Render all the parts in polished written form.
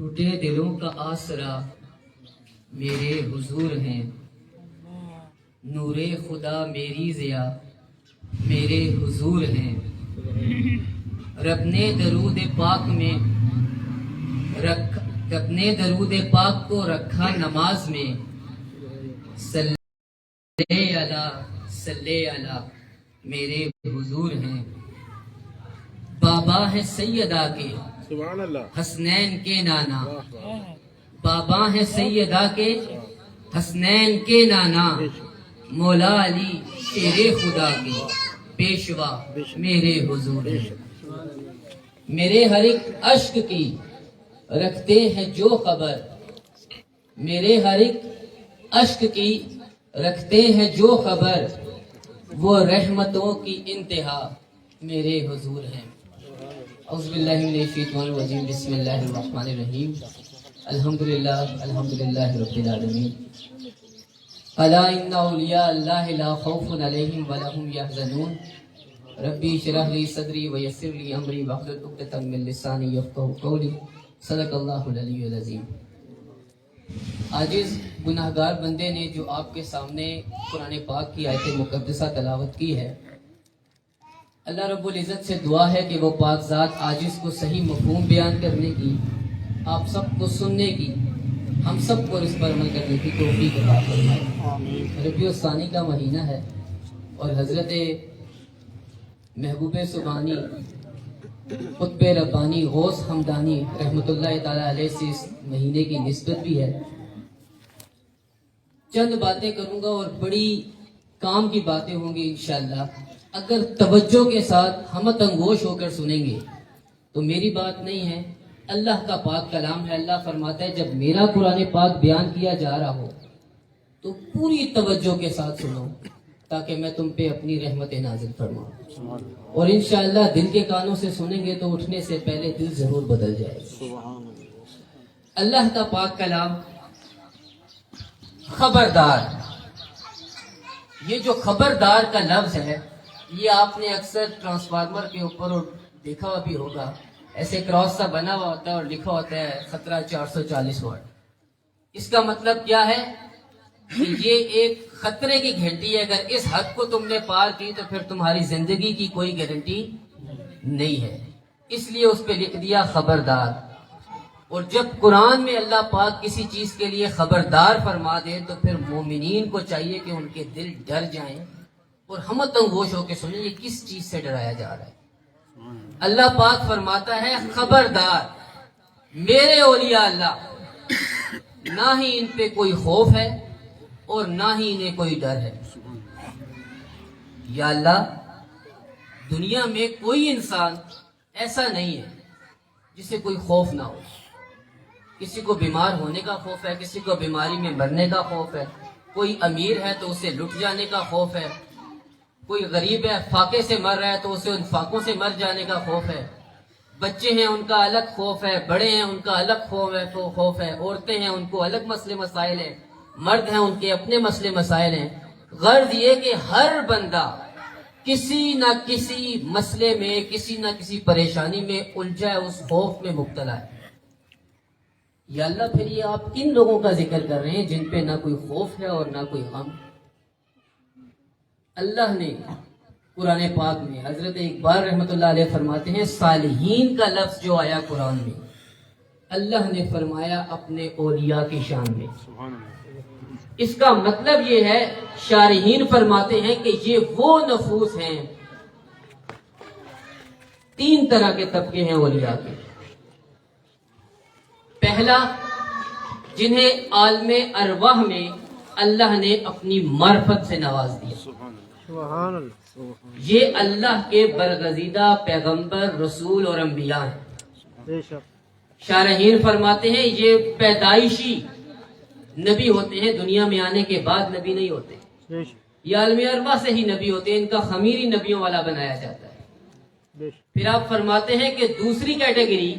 ٹوٹے دلوں کا آسرا میرے حضور ہیں، نور خدا میری ضیا میرے حضور ہیں۔ رب نے درود پاک میں رب نے درود پاک کو رکھا نماز میں، صلی علی میرے حضور ہیں۔ بابا ہے سیدہ کے حسنین کے نانا، بابا ہے سیدہ کے حسنین کے نانا، مولا علی شیر خدا کے پیشوا میرے حضور ہیں۔ میرے ہر ایک اشک کی رکھتے ہیں جو خبر، میرے ہر ایک اشک کی رکھتے ہیں جو خبر، وہ رحمتوں کی انتہا میرے حضور ہیں۔ اعوذ باللہ من الشیطان الرجیم، بسم اللہ الرحمن الرحیم، الحمدللہ رب العالمین۔ الا ان اولیاء اللہ لا خوف علیہم ولا هم یحزنون، ربی اشرح لی صدری ویسر لی امری واحلل عقدۃ من لسانی یفقہوا قولی، صدق اللہ العلی العظیم۔ عاجز گناہگار بندے نے جو آپ کے سامنے قرآن پاک کی آیت مقدسہ تلاوت کی ہے، اللہ رب العزت سے دعا ہے کہ وہ پاک ذات عاجز کو صحیح مفہوم بیان کرنے کی، آپ سب کو سننے کی، ہم سب کو اس پر عمل کرنے کی توفیق عطا فرمائے۔ ربیع الثانی کا مہینہ ہے اور حضرت محبوب سبحانی قطب ربانی غوث حمدانی رحمۃ اللہ تعالی علیہ سے اس مہینے کی نسبت بھی ہے۔ چند باتیں کروں گا اور بڑی کام کی باتیں ہوں گی انشاءاللہ۔ اگر توجہ کے ساتھ ہمت انگوش ہو کر سنیں گے تو میری بات نہیں ہے، اللہ کا پاک کلام ہے۔ اللہ فرماتا ہے جب میرا قرآن پاک بیان کیا جا رہا ہو تو پوری توجہ کے ساتھ سنو، تاکہ میں تم پہ اپنی رحمت نازل فرماؤں۔ اور انشاءاللہ دل کے کانوں سے سنیں گے تو اٹھنے سے پہلے دل ضرور بدل جائے گا۔ اللہ کا پاک کلام خبردار، یہ جو خبردار کا لفظ ہے یہ آپ نے اکثر ٹرانسفارمر کے اوپر دیکھا بھی ہوگا، ایسے کراس سا بنا ہوا ہوتا ہے اور لکھا ہوتا ہے خطرہ 440 واٹ۔ اس کا مطلب کیا ہے کہ یہ ایک خطرے کی گھنٹی ہے، اگر اس حد کو تم نے پار کی تو پھر تمہاری زندگی کی کوئی گارنٹی نہیں ہے، اس لیے اس پہ لکھ دیا خبردار۔ اور جب قرآن میں اللہ پاک کسی چیز کے لیے خبردار فرما دے تو پھر مومنین کو چاہیے کہ ان کے دل ڈر جائیں اور ہمت انگوش ہو کے سنیں یہ کس چیز سے ڈرایا جا رہا ہے۔ اللہ پاک فرماتا ہے خبردار، میرے اولیاء اللہ نہ ہی ان پہ کوئی خوف ہے اور نہ ہی انہیں کوئی ڈر ہے۔ یا اللہ، دنیا میں کوئی انسان ایسا نہیں ہے جسے کوئی خوف نہ ہو۔ کسی کو بیمار ہونے کا خوف ہے، کسی کو بیماری میں مرنے کا خوف ہے، کوئی امیر ہے تو اسے لٹ جانے کا خوف ہے، کوئی غریب ہے فاقے سے مر رہا ہے تو اسے ان فاقوں سے مر جانے کا خوف ہے، بچے ہیں ان کا الگ خوف ہے، بڑے ہیں ان کا الگ خوف ہے، عورتیں ہیں ان کو الگ مسئلے مسائل ہیں، مرد ہیں ان کے اپنے مسئلے مسائل ہیں۔ غرض یہ کہ ہر بندہ کسی نہ کسی مسئلے میں، کسی نہ کسی پریشانی میں الجھا ہے، اس خوف میں مبتلا ہے۔ یا اللہ، پھر یہ آپ کن لوگوں کا ذکر کر رہے ہیں جن پہ نہ کوئی خوف ہے اور نہ کوئی غم؟ اللہ نے قرآن پاک میں حضرت اقبال رحمۃ اللہ علیہ فرماتے ہیں صالحین کا لفظ جو آیا قرآن میں، اللہ نے فرمایا اپنے اولیاء کی شان میں۔ اس کا مطلب یہ ہے، شارحین فرماتے ہیں کہ یہ وہ نفوس ہیں، تین طرح کے طبقے ہیں اولیاء کے۔ پہلا، جنہیں عالم ارواح میں اللہ نے اپنی معرفت سے نواز دیا، یہ اللہ کے برگزیدہ پیغمبر، رسول اور انبیاء ہیں۔ شارحین فرماتے ہیں یہ پیدائشی نبی ہوتے ہیں، دنیا میں آنے کے بعد نبی نہیں ہوتے، یہ عالم ارواح سے ہی نبی ہوتے ہیں، ان کا خمیر ہی نبیوں والا بنایا جاتا ہے۔ پھر آپ فرماتے ہیں کہ دوسری کیٹیگری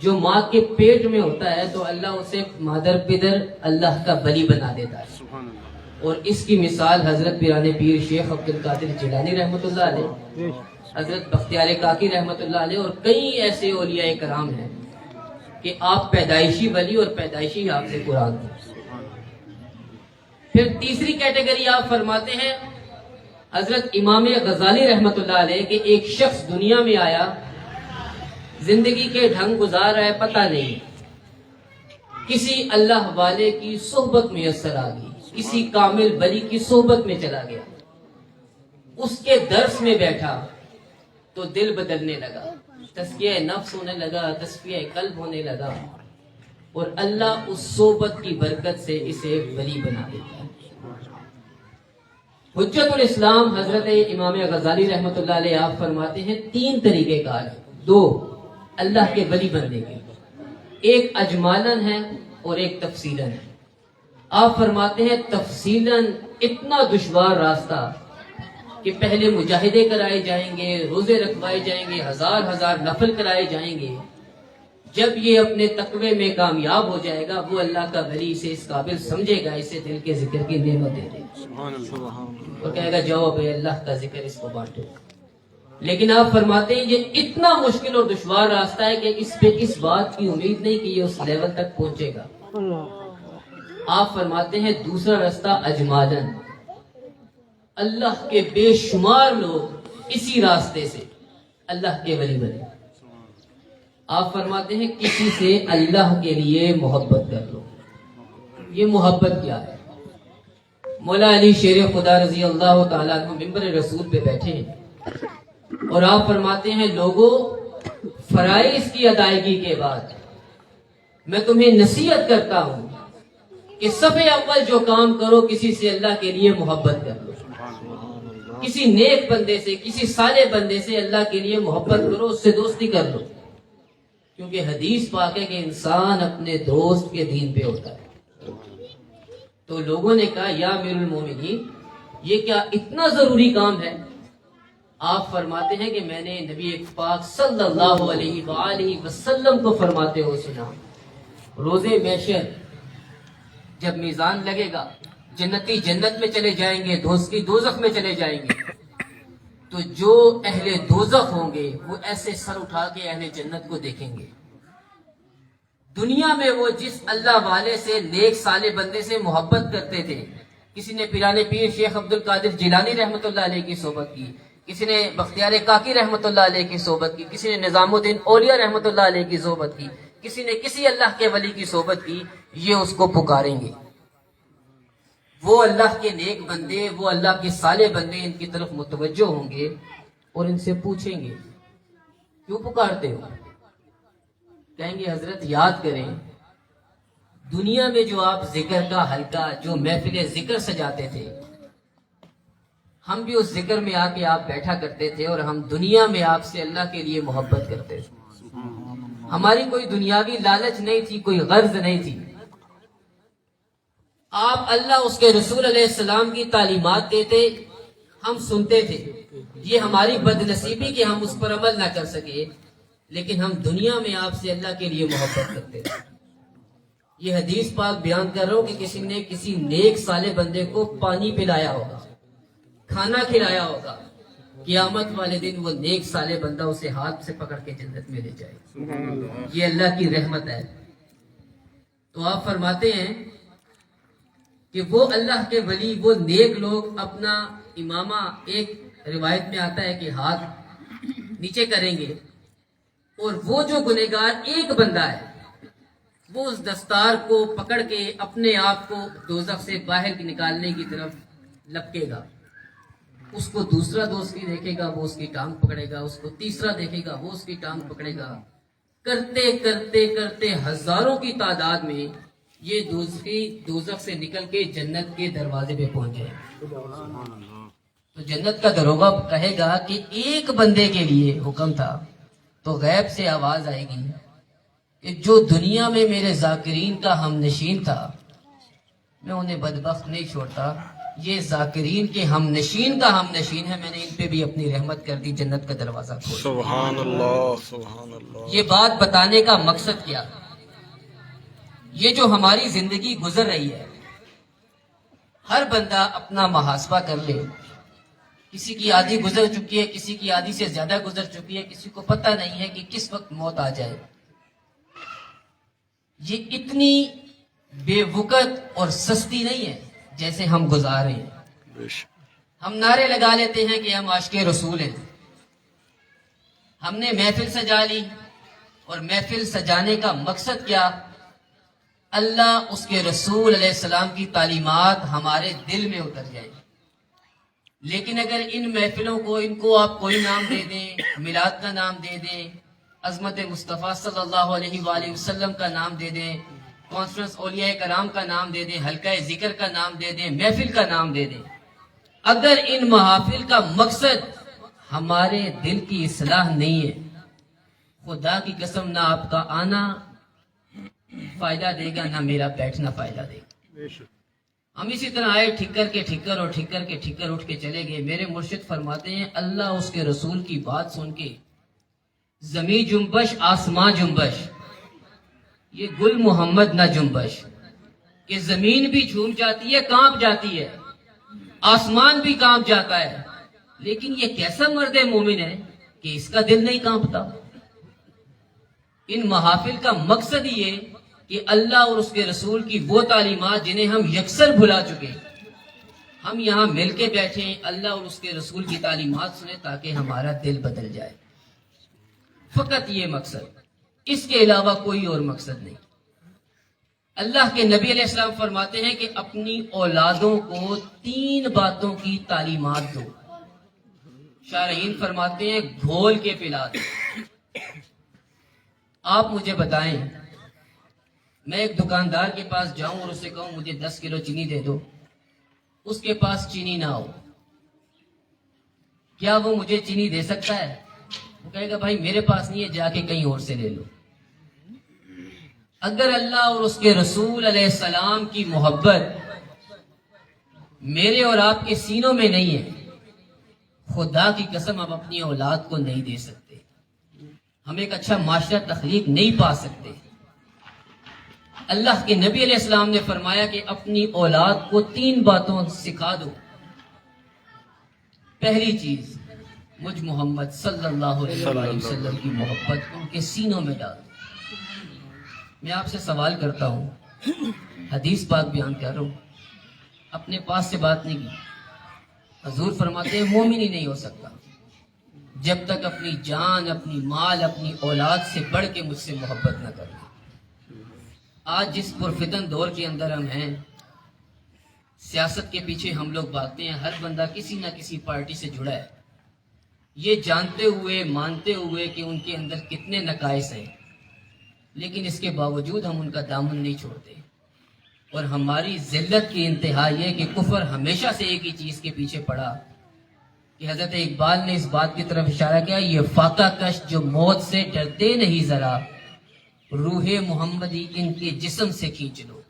جو ماں کے پیٹ میں ہوتا ہے تو اللہ اسے مادر پدر اللہ کا ولی بنا دیتا ہے، اور اس کی مثال حضرت پیران پیر شیخ عبد القادر جیلانی رحمۃ اللہ علیہ، حضرت بختیار کاکی رحمۃ اللہ علیہ اور کئی ایسے اولیاء کرام ہیں کہ آپ پیدائشی ولی اور پیدائشی حافظ قرآن تھے۔ پھر تیسری کیٹیگری آپ فرماتے ہیں حضرت امام غزالی رحمت اللہ علیہ کہ ایک شخص دنیا میں آیا، زندگی کے ڈھنگ گزار رہا ہے، پتہ نہیں، کسی اللہ والے کی صحبت میسر آ گئی، کسی کامل ولی کی صحبت میں چلا گیا، اس کے درس میں بیٹھا تو دل بدلنے لگا، تزکیہ نفس ہونے لگا، تزکیہ قلب ہونے لگا، اور اللہ اس صحبت کی برکت سے اسے ولی بنا دیتا ہے۔ حجت الاسلام حضرت امام غزالی رحمت اللہ علیہ آپ فرماتے ہیں 3 طریقے کار ہیں، 2 اللہ کے ولی بننے کے، ایک اجمالاً ہے اور ایک تفصیلاً ہے۔ آپ فرماتے ہیں تفصیلاً اتنا دشوار راستہ کہ پہلے مجاہدے کرائے جائیں گے، روزے رکھوائے جائیں گے، ہزار نفل کرائے جائیں گے، جب یہ اپنے تقوی میں کامیاب ہو جائے گا وہ اللہ کا ولی اسے اس قابل سمجھے گا، اسے دل کے ذکر کی نعمت دے دے گا اور کہے گا جاؤ اب اللہ کا ذکر اس کو بانٹو۔ لیکن آپ فرماتے ہیں یہ اتنا مشکل اور دشوار راستہ ہے کہ اس پہ اس بات کی امید نہیں کہ یہ اس لیول تک پہنچے گا۔ آپ فرماتے ہیں دوسرا راستہ اجمالاً، اللہ کے بے شمار لوگ اسی راستے سے اللہ کے ولی بنے۔ آپ فرماتے ہیں کسی سے اللہ کے لیے محبت کر لو۔ یہ محبت کیا ہے؟ مولا علی شیر خدا رضی اللہ تعالیٰ عنہ ممبر رسول پہ بیٹھے ہیں اور آپ فرماتے ہیں لوگوں، فرائض کی ادائیگی کے بعد میں تمہیں نصیحت کرتا ہوں کہ صف اول جو کام کرو کسی سے اللہ کے لیے محبت کر لو، کسی نیک بندے سے، کسی صالح بندے سے اللہ کے لیے محبت کرو، اس سے دوستی کر لو، کیونکہ حدیث پاک ہے کہ انسان اپنے دوست کے دین پہ ہوتا ہے۔ تو لوگوں نے کہا یا امیر المومنین یہ کیا اتنا ضروری کام ہے؟ آپ فرماتے ہیں کہ میں نے نبی پاک صلی اللہ علیہ وآلہ وسلم کو فرماتے ہو سنا، روزے محشر جب میزان لگے گا، جنتی جنت میں چلے جائیں گے، دوزخی دوزخ میں چلے جائیں گے، تو جو اہل دوزخ ہوں گے وہ ایسے سر اٹھا کے اہل جنت کو دیکھیں گے۔ دنیا میں وہ جس اللہ والے سے، نیک صالح بندے سے محبت کرتے تھے، کسی نے پیران پیر شیخ عبد القادر جیلانی رحمت اللہ علیہ کی صحبت کی، کسی نے بختیار کاکی رحمت اللہ علیہ کی صحبت کی، کسی نے نظام الدین اولیاء رحمت اللہ علیہ کی صحبت کی، کسی نے کسی اللہ کے ولی کی صحبت کی، یہ اس کو پکاریں گے۔ وہ اللہ کے نیک بندے، وہ اللہ کے صالح بندے ان کی طرف متوجہ ہوں گے اور ان سے پوچھیں گے کیوں پکارتے ہو؟ کہیں گے حضرت یاد کریں دنیا میں جو آپ ذکر کا حلقہ، جو محفل ذکر سجاتے تھے، ہم بھی اس ذکر میں آ کے آپ بیٹھا کرتے تھے اور ہم دنیا میں آپ سے اللہ کے لیے محبت کرتے تھے، ہماری کوئی دنیاوی لالچ نہیں تھی، کوئی غرض نہیں تھی۔ آپ اللہ اس کے رسول علیہ السلام کی تعلیمات دیتے، ہم سنتے تھے، یہ ہماری بد نصیبی کہ ہم اس پر عمل نہ کر سکے، لیکن ہم دنیا میں آپ سے اللہ کے لیے محبت کرتے تھے۔ یہ حدیث پاک بیان کر رہا ہوں کہ کسی نے کسی نیک صالح بندے کو پانی پلایا ہوگا، کھانا کھلایا ہوگا، قیامت والے دن وہ نیک صالح بندہ اسے ہاتھ سے پکڑ کے جنت میں لے جائے۔ یہ اللہ کی رحمت ہے۔ تو آپ فرماتے ہیں کہ وہ اللہ کے ولی، وہ نیک لوگ اپنا امامہ، ایک روایت میں آتا ہے کہ ہاتھ نیچے کریں گے، اور وہ جو گنہگار ایک بندہ ہے وہ اس دستار کو پکڑ کے اپنے آپ کو دوزخ سے باہر نکالنے کی طرف لپکے گا۔ اس کو دوسرا دوست بھی دیکھے گا، وہ اس کی ٹانگ پکڑے گا، اس کو تیسرا دیکھے گا، وہ اس کی ٹانگ پکڑے گا، کرتے کرتے کرتے ہزاروں کی تعداد میں یہ دوزخ سے نکل کے جنت کے دروازے پہ پہنچ جائے۔ تو جنت کا دروغہ کہے گا کہ ایک بندے کے لیے حکم تھا، تو غیب سے آواز آئے گی کہ جو دنیا میں میرے ذاکرین کا ہم نشین تھا، میں انہیں بدبخت نہیں چھوڑتا، یہ ذاکرین کے ہم نشین کا ہم نشین ہے، میں نے ان پہ بھی اپنی رحمت کر دی، جنت کا دروازہ کھول دیا۔ سبحان اللہ، سبحان اللہ۔ یہ بات بتانے کا مقصد کیا؟ یہ جو ہماری زندگی گزر رہی ہے، ہر بندہ اپنا محاسبہ کر لے۔ کسی کی آدھی گزر چکی ہے، کسی کی آدھی سے زیادہ گزر چکی ہے، کسی کو پتہ نہیں ہے کہ کس وقت موت آ جائے۔ یہ اتنی بے وقت اور سستی نہیں ہے جیسے ہم گزار رہے ہیں. ہم نعرے لگا لیتے ہیں کہ ہم عاشق رسول ہیں. ہم نے محفل سجا لی اور محفل سجانے کا مقصد کیا؟ اللہ اس کے رسول علیہ السلام کی تعلیمات ہمارے دل میں اتر جائے. لیکن اگر ان محفلوں کو ان کو آپ کوئی نام دے دیں، میلاد کا نام دے دیں، عظمت مصطفیٰ صلی اللہ علیہ وآلہ وسلم کا نام دے دیں، کانفرنس اولیاء کرام کا نام دے دیں، حلقہ ذکر کا نام دے دیں، محفل کا نام دے دیں، اگر ان محافل کا مقصد ہمارے دل کی اصلاح نہیں ہے، خدا کی قسم نہ آپ کا آنا فائدہ دے گا، نہ میرا بیٹھنا فائدہ دے گا. ہم اسی طرح آئے ٹھکر کے ٹھکر اور ٹھکر کے ٹھکر اٹھ کے چلے گئے. میرے مرشد فرماتے ہیں اللہ اس کے رسول کی بات سن کے زمین جنبش آسمان جنبش، یہ گل محمد نہ جنبش، کہ زمین بھی جھوم جاتی ہے، کانپ جاتی ہے، آسمان بھی کانپ جاتا ہے، لیکن یہ کیسا مرد مومن ہے کہ اس کا دل نہیں کانپتا. ان محافل کا مقصد یہ کہ اللہ اور اس کے رسول کی وہ تعلیمات جنہیں ہم یکسر بھلا چکے، ہم یہاں مل کے بیٹھیں، اللہ اور اس کے رسول کی تعلیمات سنیں تاکہ ہمارا دل بدل جائے. فقط یہ مقصد، اس کے علاوہ کوئی اور مقصد نہیں. اللہ کے نبی علیہ السلام فرماتے ہیں کہ اپنی اولادوں کو 3 باتوں کی تعلیمات دو. شارحین فرماتے ہیں گھول کے پلا دو. آپ مجھے بتائیں، میں ایک دکاندار کے پاس جاؤں اور اسے کہوں مجھے 10 کلو چینی دے دو، اس کے پاس چینی نہ ہو، کیا وہ مجھے چینی دے سکتا ہے؟ وہ کہے گا بھائی میرے پاس نہیں ہے، جا کے کہیں اور سے لے لو. اگر اللہ اور اس کے رسول علیہ السلام کی محبت میرے اور آپ کے سینوں میں نہیں ہے، خدا کی قسم ہم اپنی اولاد کو نہیں دے سکتے، ہم ایک اچھا معاشرہ تخلیق نہیں پا سکتے. اللہ کے نبی علیہ السلام نے فرمایا کہ اپنی اولاد کو 3 باتوں سکھا دو. پہلی چیز، مجھ محمد صلی اللہ علیہ وسلم کی محبت ان کے سینوں میں ڈال دو. میں آپ سے سوال کرتا ہوں، حدیث پاک بیان کر رہا ہوں، اپنے پاس سے بات نہیں کی. حضور فرماتے ہیں مومن ہی نہیں ہو سکتا جب تک اپنی جان، اپنی مال، اپنی اولاد سے بڑھ کے مجھ سے محبت نہ کرے. آج جس پرفتن دور کے اندر ہم ہیں، سیاست کے پیچھے ہم لوگ بھاگتے ہیں، ہر بندہ کسی نہ کسی پارٹی سے جڑا ہے، یہ جانتے ہوئے مانتے ہوئے کہ ان کے اندر کتنے نقائص ہیں، لیکن اس کے باوجود ہم ان کا دامن نہیں چھوڑتے. اور ہماری ذلت کی انتہا یہ کہ کفر ہمیشہ سے ایک ہی چیز کے پیچھے پڑا کہ حضرت اقبال نے اس بات کی طرف اشارہ کیا، یہ فاقہ کش جو موت سے ڈرتے نہیں ذرا، روح محمدی ان کے جسم سے کھینچ لو.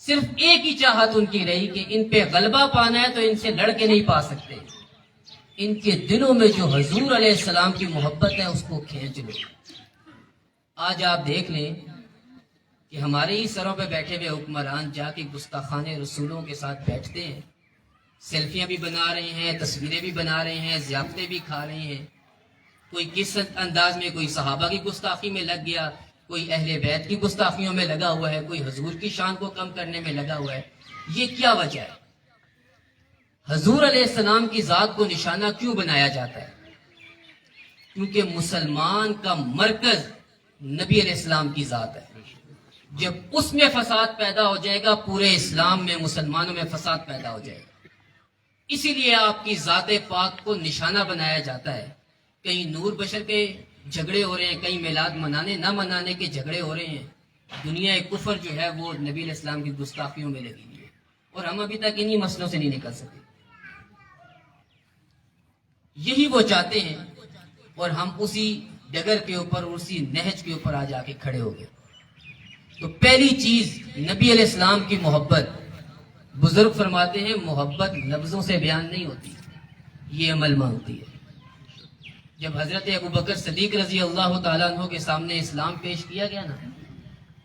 صرف ایک ہی چاہت ان کی رہی کہ ان پہ غلبہ پانا ہے تو ان سے لڑ کے نہیں پا سکتے، ان کے دلوں میں جو حضور علیہ السلام کی محبت ہے اس کو کھینچ لو. آج آپ دیکھ لیں کہ ہمارے ہی سروں پہ بیٹھے ہوئے حکمران جا کے گستاخان رسولوں کے ساتھ بیٹھتے ہیں، سیلفیاں بھی بنا رہے ہیں، تصویریں بھی بنا رہے ہیں، ضیافتیں بھی کھا رہے ہیں. کوئی کس انداز میں، کوئی صحابہ کی گستاخی میں لگ گیا، کوئی اہل بیت کی گستاخیوں میں لگا ہوا ہے، کوئی حضور کی شان کو کم کرنے میں لگا ہوا ہے. یہ کیا وجہ ہے؟ حضور علیہ السلام کی ذات کو نشانہ کیوں بنایا جاتا ہے؟ کیونکہ مسلمان کا مرکز نبی علیہ السلام کی ذات ہے. جب اس میں فساد پیدا ہو جائے گا، پورے اسلام میں، مسلمانوں میں فساد پیدا ہو جائے گا. اسی لیے آپ کی ذات پاک کو نشانہ بنایا جاتا ہے. کہیں نور بشر کے جھگڑے ہو رہے ہیں، کہیں میلاد منانے نہ منانے کے جھگڑے ہو رہے ہیں. دنیا کفر جو ہے وہ نبی علیہ السلام کی گستاخیوں میں لگی ہوئی ہے، اور ہم ابھی تک انہی مسئلوں سے نہیں نکل سکے. یہی وہ چاہتے ہیں، اور ہم اسی ڈگر کے اوپر، اسی نہج کے اوپر آ جا کے کھڑے ہو گئے. تو پہلی چیز نبی علیہ السلام کی محبت. بزرگ فرماتے ہیں محبت لفظوں سے بیان نہیں ہوتی، یہ عمل مانگتی ہے. جب حضرت ابوبکر صدیق رضی اللہ تعالیٰ عنہ کے سامنے اسلام پیش کیا گیا نا،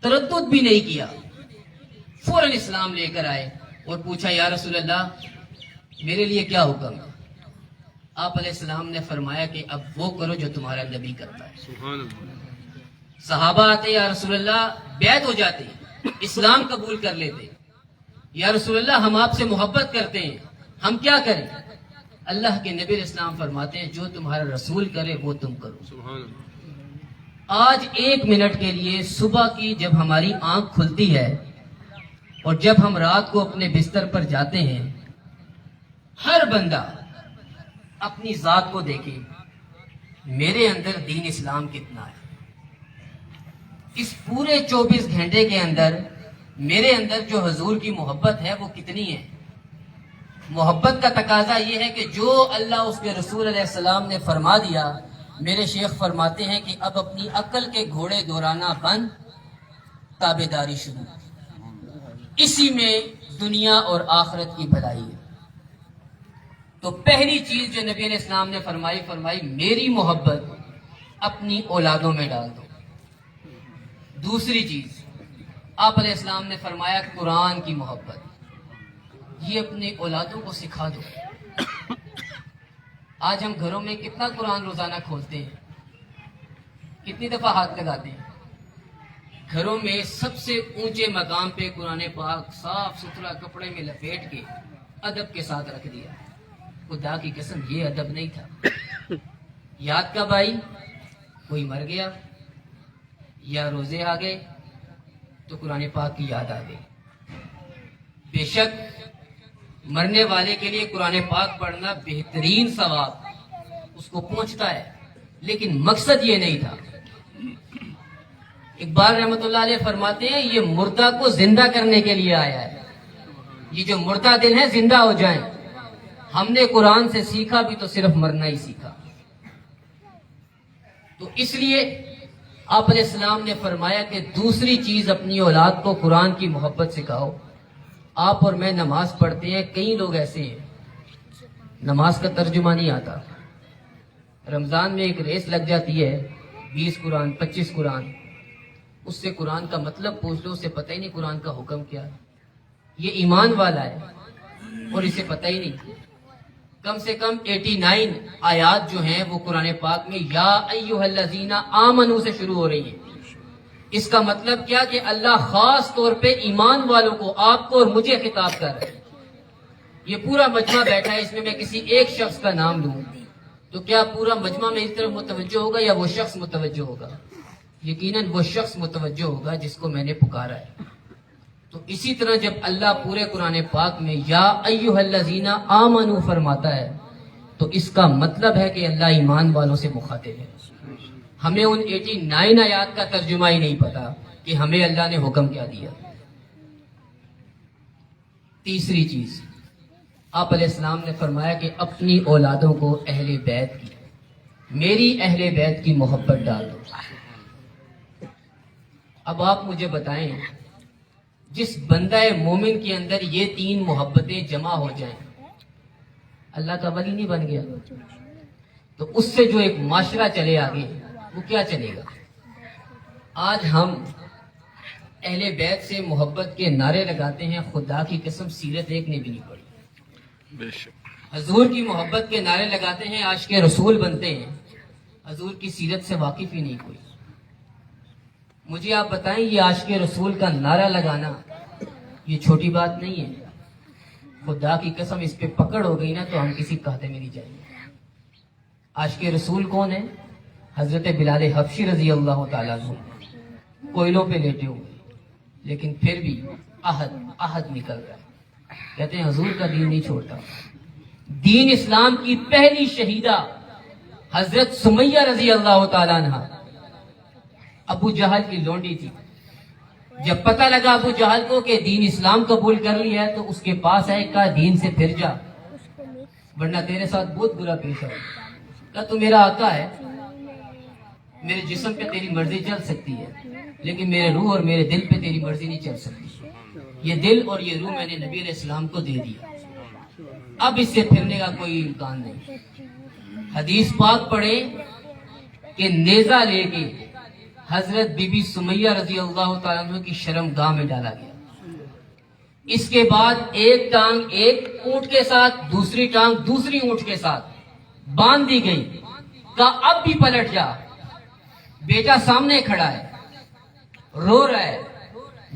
تردد بھی نہیں کیا، فوراً اسلام لے کر آئے اور پوچھا یا رسول اللہ میرے لیے کیا حکم ہے؟ آپ علیہ السلام نے فرمایا کہ اب وہ کرو جو تمہارا نبی کرتا ہے. صحابہ آتے یا رسول اللہ بیعت ہو جاتے, اسلام قبول کر لیتے. یا رسول اللہ ہم آپ سے محبت کرتے ہیں, ہم کیا کریں؟ اللہ کے نبی اسلام فرماتے ہیں جو تمہارا رسول کرے وہ تم کرو. آج 1 منٹ کے لیے صبح کی جب ہماری آنکھ کھلتی ہے اور جب ہم رات کو اپنے بستر پر جاتے ہیں, ہر بندہ اپنی ذات کو دیکھے, میرے اندر دین اسلام کتنا ہے. اس پورے 24 گھنٹے کے اندر میرے اندر جو حضور کی محبت ہے وہ کتنی ہے. محبت کا تقاضا یہ ہے کہ جو اللہ اس کے رسول علیہ السلام نے فرما دیا, میرے شیخ فرماتے ہیں کہ اب اپنی عقل کے گھوڑے دورانا بند, تابعداری شروع. اسی میں دنیا اور آخرت کی بھلائی ہے. تو پہلی چیز جو نبی علیہ السلام نے فرمائی میری محبت اپنی اولادوں میں ڈال دو. دوسری چیز آپ علیہ السلام نے فرمایا قرآن کی محبت, یہ اپنے اولادوں کو سکھا دو. آج ہم گھروں میں کتنا قرآن روزانہ کھولتے ہیں, کتنی دفعہ ہاتھ لگاتے ہیں. گھروں میں سب سے اونچے مقام پہ قرآن پاک صاف ستھرا کپڑے میں لپیٹ کے ادب کے ساتھ رکھ دیا. خدا کی قسم یہ ادب نہیں تھا. یاد کب آئی؟ کوئی مر گیا یا روزے آ گئے تو قرآن پاک کی یاد آ گئی. بے شک مرنے والے کے لیے قرآن پاک پڑھنا بہترین ثواب اس کو پہنچتا ہے, لیکن مقصد یہ نہیں تھا. اقبال رحمۃ اللہ علیہ فرماتے ہیں یہ مردہ کو زندہ کرنے کے لیے آیا ہے. یہ جو مردہ دل ہے زندہ ہو جائیں. ہم نے قرآن سے سیکھا بھی تو صرف مرنا ہی سیکھا. تو اس لیے آپ علیہ السلام نے فرمایا کہ دوسری چیز اپنی اولاد کو قرآن کی محبت سکھاؤ. آپ اور میں نماز پڑھتے ہیں, کئی لوگ ایسے ہیں نماز کا ترجمہ نہیں آتا. رمضان میں ایک ریس لگ جاتی ہے, 20 قرآن 25 قرآن, اس سے قرآن کا مطلب پوچھ لو, اسے پتہ ہی نہیں قرآن کا حکم کیا ہے. یہ ایمان والا ہے اور اسے پتہ ہی نہیں. کم سے کم 89 آیات جو ہیں وہ قرآن پاک میں یا ایھا الذین آمنوا سے شروع ہو رہی ہیں. اس کا مطلب کیا کہ اللہ خاص طور پہ ایمان والوں کو, آپ کو اور مجھے خطاب کر رہے ہیں. یہ پورا مجمع بیٹھا ہے, اس میں کسی ایک شخص کا نام لوں تو کیا پورا مجمع میں اس طرف متوجہ ہوگا یا وہ شخص متوجہ ہوگا؟ یقیناً وہ شخص متوجہ ہوگا جس کو میں نے پکارا ہے. تو اسی طرح جب اللہ پورے قرآن پاک میں یا ایھا الذین آمنوا فرماتا ہے تو اس کا مطلب ہے کہ اللہ ایمان والوں سے مخاطب ہے. ہمیں ان 89 آیات کا ترجمہ ہی نہیں پتا کہ ہمیں اللہ نے حکم کیا دیا. تیسری چیز آپ علیہ السلام نے فرمایا کہ اپنی اولادوں کو اہل بیت کی, میری اہل بیت کی محبت ڈال دو. اب آپ مجھے بتائیں, جس بندہ مومن کے اندر یہ 3 محبتیں جمع ہو جائیں, اللہ کا ولی نہیں بن گیا؟ تو اس سے جو ایک معاشرہ چلے آگے وہ کیا چلے گا؟ آج ہم اہل بیت سے محبت کے نعرے لگاتے ہیں, خدا کی قسم سیرت ایک نے بھی نہیں پڑھی. حضور کی محبت کے نعرے لگاتے ہیں, عاشق رسول بنتے ہیں, حضور کی سیرت سے واقف ہی نہیں کوئی. مجھے آپ بتائیں یہ عاشق رسول کا نعرہ لگانا یہ چھوٹی بات نہیں ہے. خدا کی قسم اس پہ پکڑ ہو گئی نا تو ہم کسی کہتے میں نہیں جائیں گے. عاشق رسول کون ہے؟ حضرت بلال حبشی رضی اللہ تعالیٰ عنہ, کوئلوں پہ لیٹے ہوئے, لیکن پھر بھی عہد نکل رہا ہے. کہتے ہیں حضور کا دین نہیں چھوڑتا. دین اسلام کی پہلی شہیدہ حضرت سمیہ رضی اللہ تعالیٰ عنہ ابو جہل کی لونڈی تھی. جب پتہ لگا ابو جہل کو کہ دین اسلام قبول کر لیا ہے تو اس کے پاس آئے, کہا دین سے پھر جا ورنہ تیرے ساتھ بہت برا پیش ہے. کہا تو میرا آقا ہے, میرے جسم پہ تیری مرضی چل سکتی ہے لیکن میرے روح اور میرے دل پہ تیری مرضی نہیں چل سکتی. یہ دل اور یہ روح میں نے نبی علیہ السلام کو دے دیا, اب اس سے پھرنے کا کوئی امکان نہیں. حدیث پاک پڑھے کہ نیزہ لے کے حضرت بی بی سمیہ رضی اللہ تعالیٰ عنہ کی شرمگاہ میں ڈالا گیا. اس کے بعد ایک ٹانگ ایک اونٹ کے ساتھ, دوسری ٹانگ دوسری اونٹ کے ساتھ باندھ دی گئی. کہا اب بھی پلٹ جا, بیٹا سامنے کھڑا ہے, رو رہا ہے،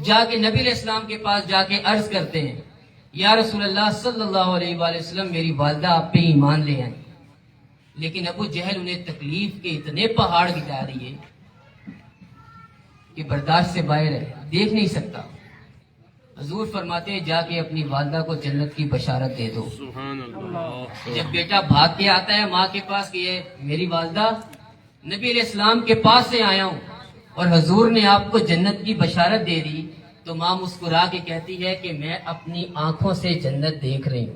جا کے نبی علیہ السلام کے پاس جا کے عرض کرتے ہیں یا رسول اللہ صلی اللہ علیہ وآلہ وسلم میری والدہ آپ پہ ایمان لے آئیں، لیکن ابو جہل انہیں تکلیف کے اتنے پہاڑ گرا دیے کہ برداشت سے باہر ہے، دیکھ نہیں سکتا۔ حضور فرماتے ہیں جا کے اپنی والدہ کو جنت کی بشارت دے دو۔ جب بیٹا بھاگ کے آتا ہے ماں کے پاس کہ یہ میری والدہ نبی علیہ السلام کے پاس سے آیا ہوں اور حضور نے آپ کو جنت کی بشارت دے دی، تو ماں مسکرا کے کہتی ہے کہ میں اپنی آنکھوں سے جنت دیکھ رہی ہوں۔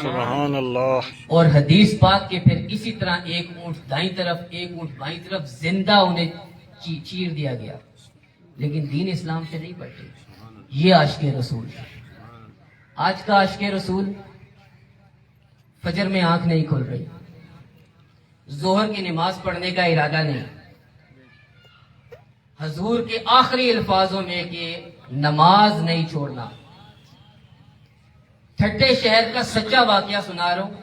سبحان اللہ۔ اور حدیث پاک کے پھر اسی طرح ایک اونٹ دائیں طرف ایک اونٹ بائیں طرف زندہ انہیں چیر دیا گیا، لیکن دین اسلام سے نہیں پڑھتے۔ یہ عاشق رسول۔ آج کا عاشق رسول فجر میں آنکھ نہیں کھل رہی، ظہر کی نماز پڑھنے کا ارادہ نہیں، حضور کے آخری الفاظوں میں کہ نماز نہیں چھوڑنا۔ ٹھٹے شہر کا سچا واقعہ سنا رہا ہوں،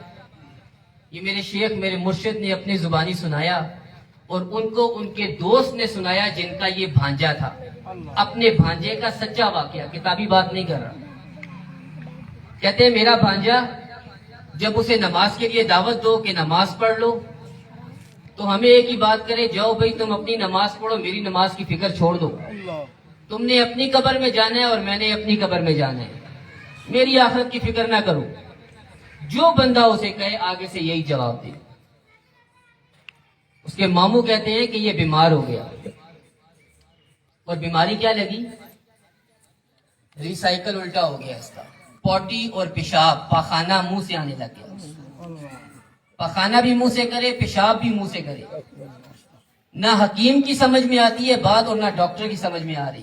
یہ میرے شیخ میرے مرشد نے اپنی زبانی سنایا اور ان کو ان کے دوست نے سنایا جن کا یہ بھانجا تھا، اپنے بھانجے کا سچا واقعہ، کتابی بات نہیں کر رہا۔ کہتے ہیں میرا بھانجا جب اسے نماز کے لیے دعوت دو کہ نماز پڑھ لو تو ہمیں ایک ہی بات کرے جاؤ بھائی تم اپنی نماز پڑھو، میری نماز کی فکر چھوڑ دو، تم نے اپنی قبر میں جانا ہے اور میں نے اپنی قبر میں جانا ہے، میری آخرت کی فکر نہ کرو۔ جو بندہ اسے کہے آگے سے یہی جواب دے۔ اس کے ماموں کہتے ہیں کہ یہ بیمار ہو گیا، اور بیماری کیا لگی؟ ریسائیکل الٹا ہو گیا اس کا، پوٹی اور پیشاب پاخانہ منہ سے آنے لگ گیا، پاخانہ بھی منہ سے کرے پیشاب بھی منہ سے کرے، نہ حکیم کی سمجھ میں آتی ہے بات اور نہ ڈاکٹر کی سمجھ میں آ رہی۔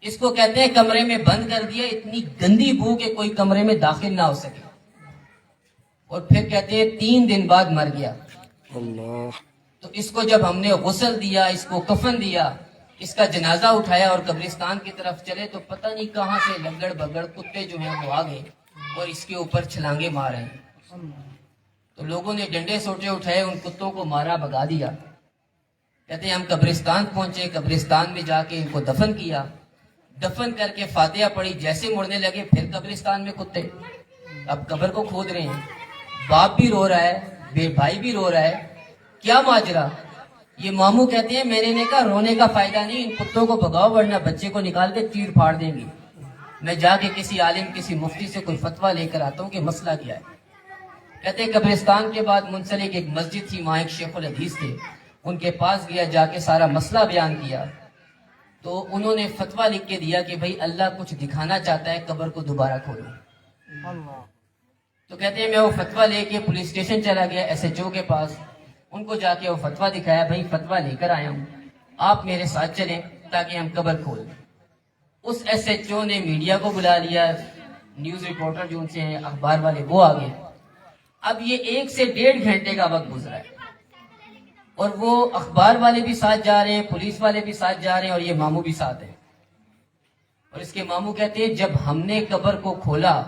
اس کو کہتے ہیں کمرے میں بند کر دیا، اتنی گندی بو کہ کوئی کمرے میں داخل نہ ہو سکے، اور پھر کہتے ہیں 3 دن بعد مر گیا۔ اللہ۔ تو اس کو جب ہم نے غسل دیا، اس کو کفن دیا، اس کا جنازہ اٹھایا اور قبرستان کی طرف چلے تو پتہ نہیں کہاں سے لگڑ بگڑ کتے جو ہیں وہ آ گئے اور اس کے اوپر چھلانگے مار رہے ہیں۔ تو لوگوں نے ڈنڈے سوٹے اٹھائے، ان کتوں کو مارا بھگا دیا۔ کہتے ہیں ہم قبرستان پہنچے، قبرستان میں جا کے ان کو دفن کیا، دفن کر کے فاتحہ پڑھی، جیسے مڑنے لگے پھر قبرستان میں کتے، اب قبر کو کھود رہے ہیں۔ باپ بھی رو رہا ہے، بے بھائی بھی رو رہا ہے، کیا ماجرا؟ یہ ماموں کہتے ہیں میں نے کہا رونے کا فائدہ نہیں، ان کتوں کو بھگاؤ ورنہ بچے کو نکال کے چیر پھاڑ دیں گے، میں جا کے کسی عالم کسی مفتی سے کوئی فتویٰ لے کر آتا ہوں کہ مسئلہ کیا ہے۔ کہتے ہیں قبرستان کے بعد منسلک ایک مسجد تھی، وہاں ایک شیخ الحدیث تھے، ان کے پاس گیا، جا کے سارا مسئلہ بیان کیا تو انہوں نے فتویٰ لکھ کے دیا کہ بھائی اللہ کچھ دکھانا چاہتا ہے، قبر کو دوبارہ کھولو۔ تو کہتے ہیں میں وہ فتویٰ لے کے پولیس اسٹیشن چلا گیا، SHO کے پاس، ان کو جا کے وہ فتویٰ دکھایا، بھائی فتویٰ لے کر آیا ہوں، آپ میرے ساتھ چلیں تاکہ ہم قبر کھولیں۔ اس SHO نے میڈیا کو بلا لیا، نیوز رپورٹر جو ان سے ہیں اخبار والے وہ آ گئے۔ اب یہ 1 سے 1.5 گھنٹے کا وقت گزرا ہے اور وہ اخبار والے بھی ساتھ جا رہے ہیں، پولیس والے بھی ساتھ جا رہے ہیں اور یہ ماموں بھی ساتھ ہیں۔ اور اس کے ماموں کہتے ہیں جب ہم نے قبر کو کھولا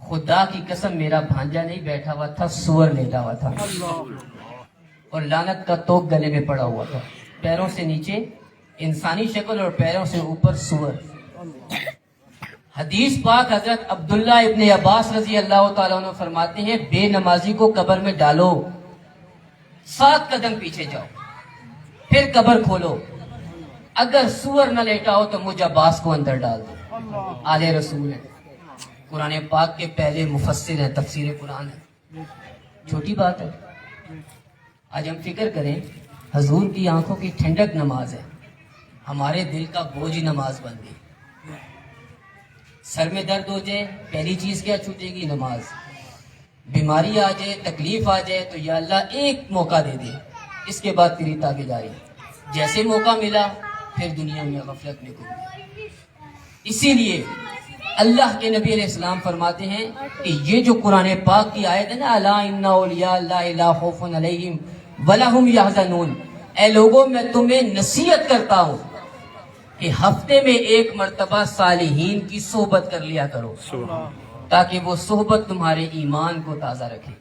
خدا کی قسم میرا بھانجا نہیں بیٹھا ہوا تھا، سور لیٹا ہوا تھا اور لعنت کا توق گلے میں پڑا ہوا تھا، پیروں سے نیچے انسانی شکل اور پیروں سے اوپر سور۔ حدیث پاک حضرت عبداللہ ابن عباس رضی اللہ تعالیٰ عنہ فرماتے ہیں بے نمازی کو قبر میں ڈالو، 7 قدم پیچھے جاؤ، پھر قبر کھولو، اگر سور نہ لیٹا ہو تو مجھ عباس کو اندر ڈال دو۔ آل رسول ہیں، قرآن پاک کے پہلے مفسر ہیں، تفسیر قرآن ہے، چھوٹی بات ہے۔ آج ہم فکر کریں حضور کی آنکھوں کی ٹھنڈک نماز ہے، ہمارے دل کا بوجھ نماز بن گئی۔ سر میں درد ہو جائے پہلی چیز کیا چھوٹے گی؟ نماز۔ بیماری آ جائے، تکلیف آ جائے تو یا اللہ ایک موقع دے دے، اس کے بعد تیری تابعداری۔ جیسے موقع ملا پھر دنیا میں غفلت میں گم گیا۔ اسی لیے اللہ کے نبی علیہ السلام فرماتے ہیں کہ یہ جو قرآن پاک کی آیت ہے نا، الا ان اولیاء اللہ لا خوف علیہم ولا هم یحزنون، اے لوگوں میں تمہیں نصیحت کرتا ہوں کہ ہفتے میں 1 مرتبہ صالحین کی صحبت کر لیا کرو تاکہ وہ صحبت تمہارے ایمان کو تازہ رکھے۔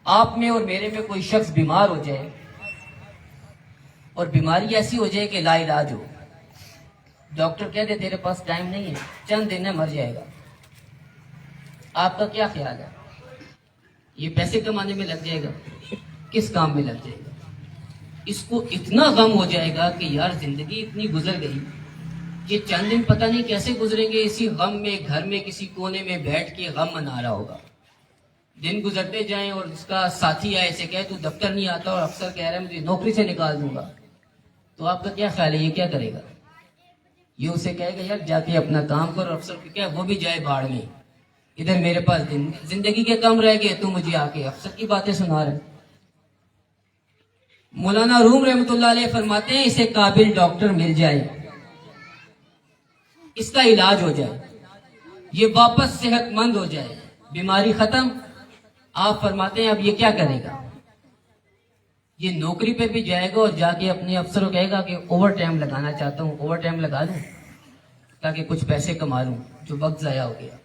آپ میں اور میرے میں کوئی شخص بیمار ہو جائے اور بیماری ایسی ہو جائے کہ لا علاج ہو، ڈاکٹر کہہ دے تیرے پاس ٹائم نہیں ہے، چند دن میں مر جائے گا، آپ کا کیا خیال ہے؟ یہ پیسے کمانے میں لگ جائے گا، کس کام میں لگ جائے گا؟ اس کو اتنا غم ہو جائے گا کہ یار زندگی اتنی گزر گئی، یہ چند دن پتہ نہیں کیسے گزریں گے، اسی غم میں گھر میں کسی کونے میں بیٹھ کے غم منا رہا ہوگا۔ دن گزرتے جائیں اور اس کا ساتھی آئے اسے کہے تو دفتر نہیں آتا اور افسر کہہ رہا ہے مجھے نوکری سے نکال دوں گا، تو آپ کا کیا خیال ہے یہ کیا کرے گا؟ یہ اسے کہے گا یار جا کے اپنا کام کرو، افسر کو کیا وہ بھی جائے باڑ میں، ادھر میرے پاس دن زندگی کے کم رہ گئے، تو مجھے آ کے افسر کی باتیں سنا رہے۔ مولانا روم رحمۃ اللہ علیہ فرماتے ہیں اسے قابل ڈاکٹر مل جائے، اس کا علاج ہو جائے، یہ واپس صحت مند ہو جائے، بیماری ختم، آپ فرماتے ہیں اب یہ کیا کرے گا؟ یہ نوکری پہ بھی جائے گا اور جا کے اپنے افسر کو کہے گا کہ اوور ٹائم لگانا چاہتا ہوں، اوور ٹائم لگا دوں تاکہ کچھ پیسے کما لوں جو وقت ضائع ہو گیا۔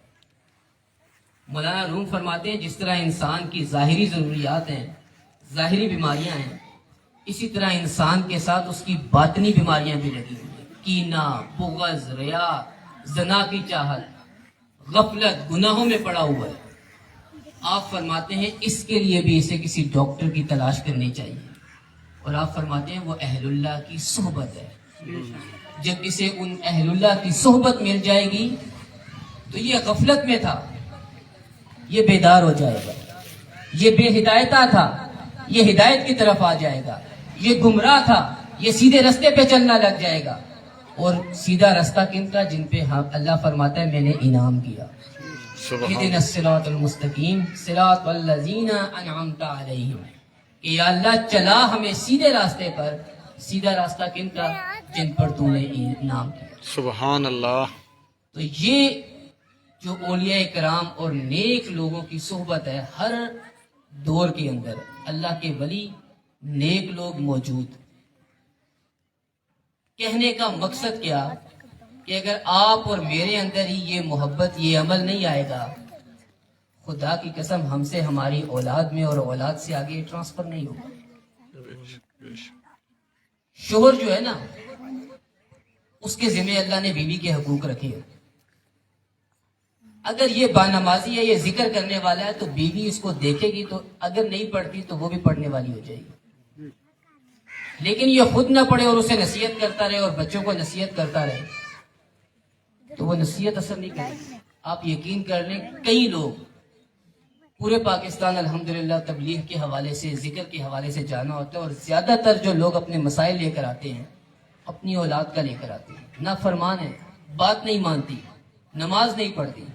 مولانا روم فرماتے ہیں جس طرح انسان کی ظاہری ضروریات ہیں، ظاہری بیماریاں ہیں، اسی طرح انسان کے ساتھ اس کی باطنی بیماریاں بھی لگی ہوئی ہیں، کینہ، بغض، ریا، زنا کی چاہت، غفلت، گناہوں میں پڑا ہوا ہے۔ آپ فرماتے ہیں اس کے لیے بھی اسے کسی ڈاکٹر کی تلاش کرنی چاہیے، اور آپ فرماتے ہیں وہ اہل اللہ کی صحبت ہے، جب اسے ان اہل اللہ کی صحبت مل جائے گی تو یہ غفلت میں تھا، یہ بیدار ہو جائے گا، یہ بے ہدایتہ تھا، یہ ہدایت کی طرف آ جائے گا، یہ گمراہ تھا، یہ سیدھے رستے پہ چلنا لگ جائے گا، اور سیدھا رستہ کن کا؟ جن پہ اللہ فرماتا ہے میں نے انعام کیا، اہدنا الصراط المستقیم صراط الذین انعمت علیہم، کہ یا اللہ چلا ہمیں سیدھے راستے پر، سیدھا راستہ کن کا؟ جن پر تو نے انعام کیا۔ سبحان اللہ۔ تو یہ جو اولیاء کرام اور نیک لوگوں کی صحبت ہے، ہر دور کے اندر اللہ کے ولی نیک لوگ موجود۔ کہنے کا مقصد کیا کہ اگر آپ اور میرے اندر ہی یہ محبت، یہ عمل نہیں آئے گا، خدا کی قسم ہم سے ہماری اولاد میں اور اولاد سے آگے ٹرانسفر نہیں ہوگا۔ شوہر جو ہے نا، اس کے ذمہ اللہ نے بیوی کے حقوق رکھے ہیں۔ اگر یہ بانمازی ہے، یہ ذکر کرنے والا ہے، تو بیوی اس کو دیکھے گی تو اگر نہیں پڑھتی تو وہ بھی پڑھنے والی ہو جائے گی، لیکن یہ خود نہ پڑھے اور اسے نصیحت کرتا رہے اور بچوں کو نصیحت کرتا رہے تو وہ نصیحت اثر نہیں کرے گی۔ آپ یقین کر لیں کئی لوگ پورے پاکستان الحمدللہ تبلیغ کے حوالے سے، ذکر کے حوالے سے جانا ہوتا ہے، اور زیادہ تر جو لوگ اپنے مسائل لے کر آتے ہیں اپنی اولاد کا لے کر آتے ہیں، نہ فرمان ہے، بات نہیں مانتی، نماز نہیں پڑھتی۔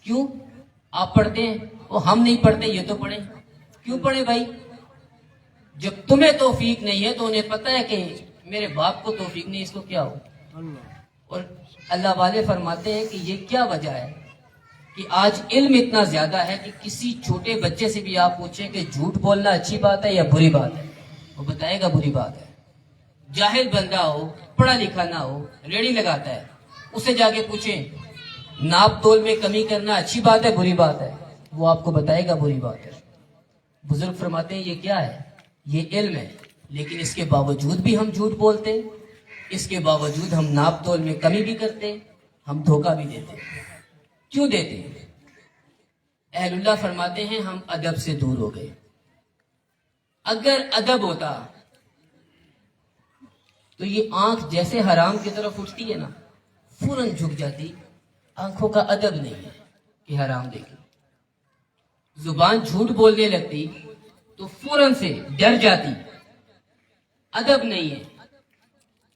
کیوں؟ آپ پڑھتے ہیں، وہ ہم نہیں پڑھتے، یہ تو پڑھیں۔ کیوں پڑھیں بھائی؟ جب تمہیں توفیق نہیں ہے تو انہیں پتہ ہے کہ میرے باپ کو توفیق نہیں، اس کو کیا ہو۔ اور اللہ والے فرماتے ہیں کہ یہ کیا وجہ ہے کہ آج علم اتنا زیادہ ہے کہ کسی چھوٹے بچے سے بھی آپ پوچھیں کہ جھوٹ بولنا اچھی بات ہے یا بری بات ہے، وہ بتائے گا بری بات ہے۔ جاہل بندہ ہو، پڑھا لکھا نہ ہو، ریڑھی لگاتا ہے، اسے جا کے پوچھیں ناپ تول میں کمی کرنا اچھی بات ہے بری بات ہے، وہ آپ کو بتائے گا بری بات ہے۔ بزرگ فرماتے ہیں یہ کیا ہے؟ یہ علم ہے، لیکن اس کے باوجود بھی ہم جھوٹ بولتے، اس کے باوجود ہم ناپ تول میں کمی بھی کرتے، ہم دھوکہ بھی دیتے۔ کیوں دیتے؟ اہل اللہ فرماتے ہیں ہم ادب سے دور ہو گئے۔ اگر ادب ہوتا تو یہ آنکھ جیسے حرام کی طرف اٹھتی ہے نا، فوراً جھک جاتی۔ آنکھوں کا ادب نہیں ہے کہ حرام دیکھیں۔ زبان جھوٹ بولنے لگتی تو فوراً سے ڈر جاتی۔ ادب نہیں ہے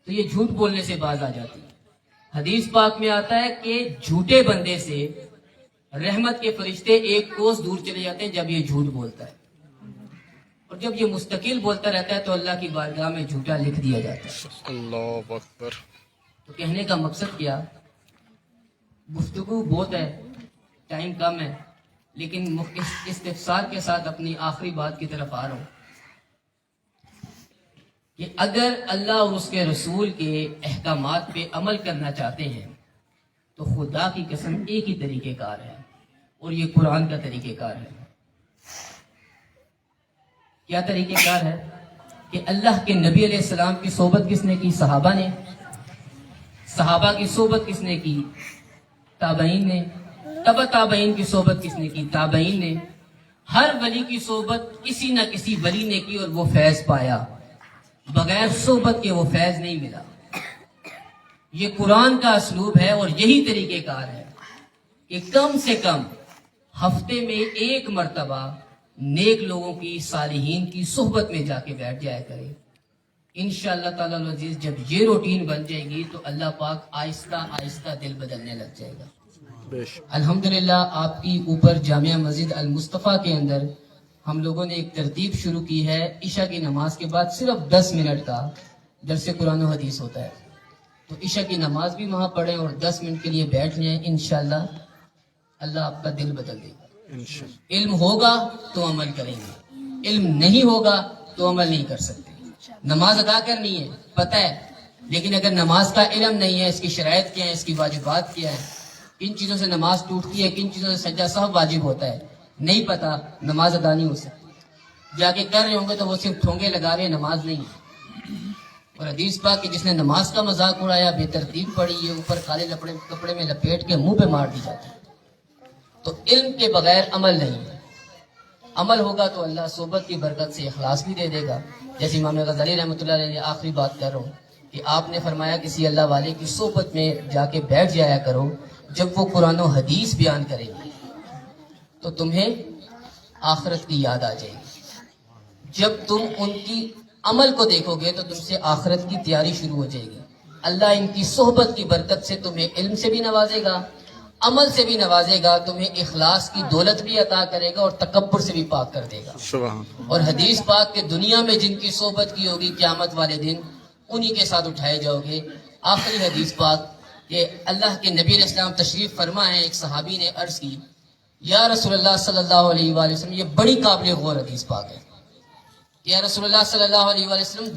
تو یہ جھوٹ بولنے سے باز آ جاتی۔ حدیث پاک میں آتا ہے کہ جھوٹے بندے سے رحمت کے فرشتے ایک کوس دور چلے جاتے ہیں جب یہ جھوٹ بولتا ہے، اور جب یہ مستقل بولتا رہتا ہے تو اللہ کی بارگاہ میں جھوٹا لکھ دیا جاتا ہے۔ اللہ اکبر۔ تو کہنے کا مقصد کیا؟ گفتگو بہت ہے، ٹائم کم ہے، لیکن استفسار کے ساتھ اپنی آخری بات کی طرف آ رہا ہوں کہ اگر اللہ اور اس کے رسول کے احکامات پہ عمل کرنا چاہتے ہیں تو خدا کی قسم ایک ہی طریقہ کار ہے، اور یہ قرآن کا طریقہ کار ہے۔ کیا طریقہ کار ہے؟ کہ اللہ کے نبی علیہ السلام کی صحبت کس نے کی؟ صحابہ نے. صحابہ کی صحبت کس نے کی؟ تابعین نے. تبع تابعین کی صحبت کس نے کی؟ تابعین نے. ہر ولی کی صحبت کسی نہ کسی ولی نے کی اور وہ فیض پایا. بغیر صحبت کے وہ فیض نہیں ملا. یہ قرآن کا اسلوب ہے اور یہی طریقہ کار ہے کہ کم سے کم ہفتے میں ایک مرتبہ نیک لوگوں کی، صالحین کی صحبت میں جا کے بیٹھ جایا کرے. انشاءاللہ تعالی العزیز جب یہ روٹین بن جائے گی تو اللہ پاک آہستہ آہستہ دل بدلنے لگ جائے گا. الحمدللہ آپ کی اوپر جامعہ مسجد المصطفیٰ کے اندر ہم لوگوں نے ایک ترتیب شروع کی ہے. عشاء کی نماز کے بعد صرف 10 منٹ کا درس قرآن و حدیث ہوتا ہے. تو عشاء کی نماز بھی وہاں پڑھیں اور 10 منٹ کے لیے بیٹھ جائیں. انشاءاللہ اللہ آپ کا دل بدل دے گا. علم ہوگا تو عمل کریں گے, علم نہیں ہوگا تو عمل نہیں کر سکتے. نماز ادا کرنی ہے پتہ ہے, لیکن اگر نماز کا علم نہیں ہے, اس کی شرائط کیا ہے, اس کی واجبات کیا ہے, کن چیزوں سے نماز ٹوٹتی ہے, کن چیزوں سے سجدہ سہو واجب ہوتا ہے, نہیں پتا, نماز ادا نہیں ہو سکتی. جا کے کر رہے ہوں گے تو وہ صرف ٹھونگے لگا رہے ہیں, نماز نہیں ہے. اور حدیث پاک کہ جس نے نماز کا مذاق اڑایا, بے ترتیب پڑھی, یہ اوپر کالے کپڑے میں لپیٹ کے منہ پہ مار دی جاتی ہے. تو علم کے بغیر عمل نہیں ہے. عمل ہوگا تو اللہ صحبت کی برکت سے اخلاص بھی دے دے گا. جیسے امام غزالی رحمۃ اللہ علیہ نے آخری بات کر رہا ہوں کہ آپ نے فرمایا کسی اللہ والے کی صحبت میں جا کے بیٹھ جایا کرو, جب وہ قرآن و حدیث بیان کریں گے تو تمہیں آخرت کی یاد آ جائے گی. جب تم ان کی عمل کو دیکھو گے تو تم سے آخرت کی تیاری شروع ہو جائے گی. اللہ ان کی صحبت کی برکت سے تمہیں علم سے بھی نوازے گا, عمل سے بھی نوازے گا, تمہیں اخلاص کی دولت بھی عطا کرے گا اور تکبر سے بھی پاک کر دے گا. اور حدیث پاک کہ دنیا میں جن کی صحبت کی ہوگی قیامت والے دن انہی کے ساتھ اٹھائے جاؤ گے. آخری حدیث پاک کہ اللہ کے نبی علیہ السلام تشریف فرما ہے, ایک صحابی نے عرض کی یا رسول اللہ صلی اللہ علیہ وآلہ وسلم, یہ بڑی قابل غور حدیث پاک ہے, یا رسول اللہ صلی اللہ علیہ وآلہ وسلم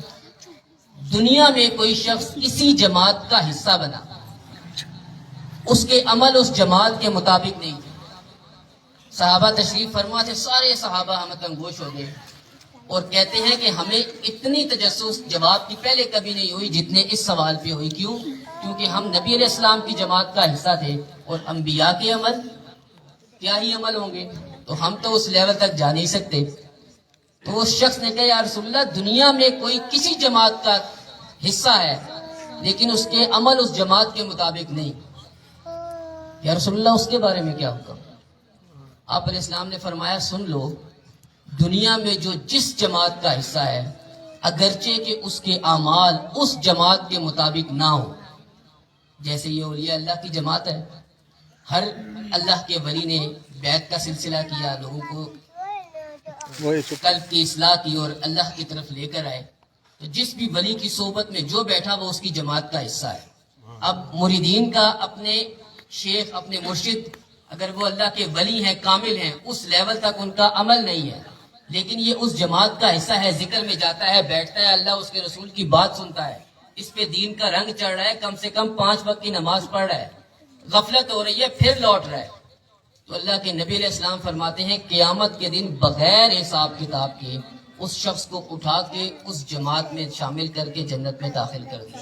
دنیا میں کوئی شخص کسی جماعت کا حصہ بنا, اس کے عمل اس جماعت کے مطابق نہیں تھے. صحابہ تشریف فرما تھے, سارے صحابہ ہمت گوش ہو گئے اور کہتے ہیں کہ ہمیں اتنی تجسس جواب کی پہلے کبھی نہیں ہوئی جتنے اس سوال پہ ہوئی. کیوں؟ کیونکہ ہم نبی علیہ السلام کی جماعت کا حصہ تھے اور انبیاء کے عمل کیا ہی عمل ہوں گے, تو ہم تو اس لیول تک جا نہیں سکتے. تو اس شخص نے کہا یا رسول اللہ دنیا میں کوئی کسی جماعت کا حصہ ہے لیکن اس کے عمل اس جماعت کے مطابق نہیں, یا رسول اللہ اس کے بارے میں کیا حکم؟ آپ علیہ السلام نے فرمایا سن لو, دنیا میں جو جس جماعت کا حصہ ہے اگرچہ کہ اس کے اعمال اس جماعت کے مطابق نہ ہو, جیسے یہ اولیاء اللہ کی جماعت ہے, ہر اللہ کے ولی نے بیعت کا سلسلہ کیا, لوگوں کو قلب کی اصلاح کی اور اللہ کی طرف لے کر آئے, تو جس بھی ولی کی صحبت میں جو بیٹھا وہ اس کی جماعت کا حصہ ہے. اب مریدین کا اپنے شیخ اپنے مرشد اگر وہ اللہ کے ولی ہیں, کامل ہیں, اس لیول تک ان کا عمل نہیں ہے, لیکن یہ اس جماعت کا حصہ ہے, ذکر میں جاتا ہے, بیٹھتا ہے, اللہ اس کے رسول کی بات سنتا ہے, اس پہ دین کا رنگ چڑھ رہا ہے, کم سے کم 5 وقت کی نماز پڑھ رہا ہے, غفلت ہو رہی ہے پھر لوٹ رہا ہے. تو اللہ کے نبی علیہ السلام فرماتے ہیں قیامت کے دن بغیر حساب کتاب کے اس شخص کو اٹھا کے اس جماعت میں شامل کر کے جنت میں داخل کر دیا.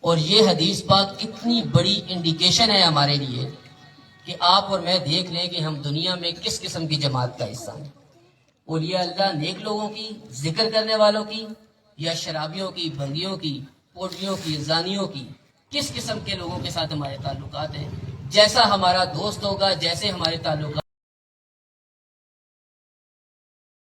اور یہ حدیث پاک اتنی بڑی انڈیکیشن ہے ہمارے لیے کہ آپ اور میں دیکھ لیں کہ ہم دنیا میں کس قسم کی جماعت کا حصہ ہیں. اولیاء اللہ نیک لوگوں کی, ذکر کرنے والوں کی, یا شرابیوں کی, بھنگیوں کی, پوٹلیوں کی, زانیوں کی, کس قسم کے لوگوں کے ساتھ ہمارے تعلقات ہیں. جیسا ہمارا دوست ہوگا, جیسے ہمارے تعلقات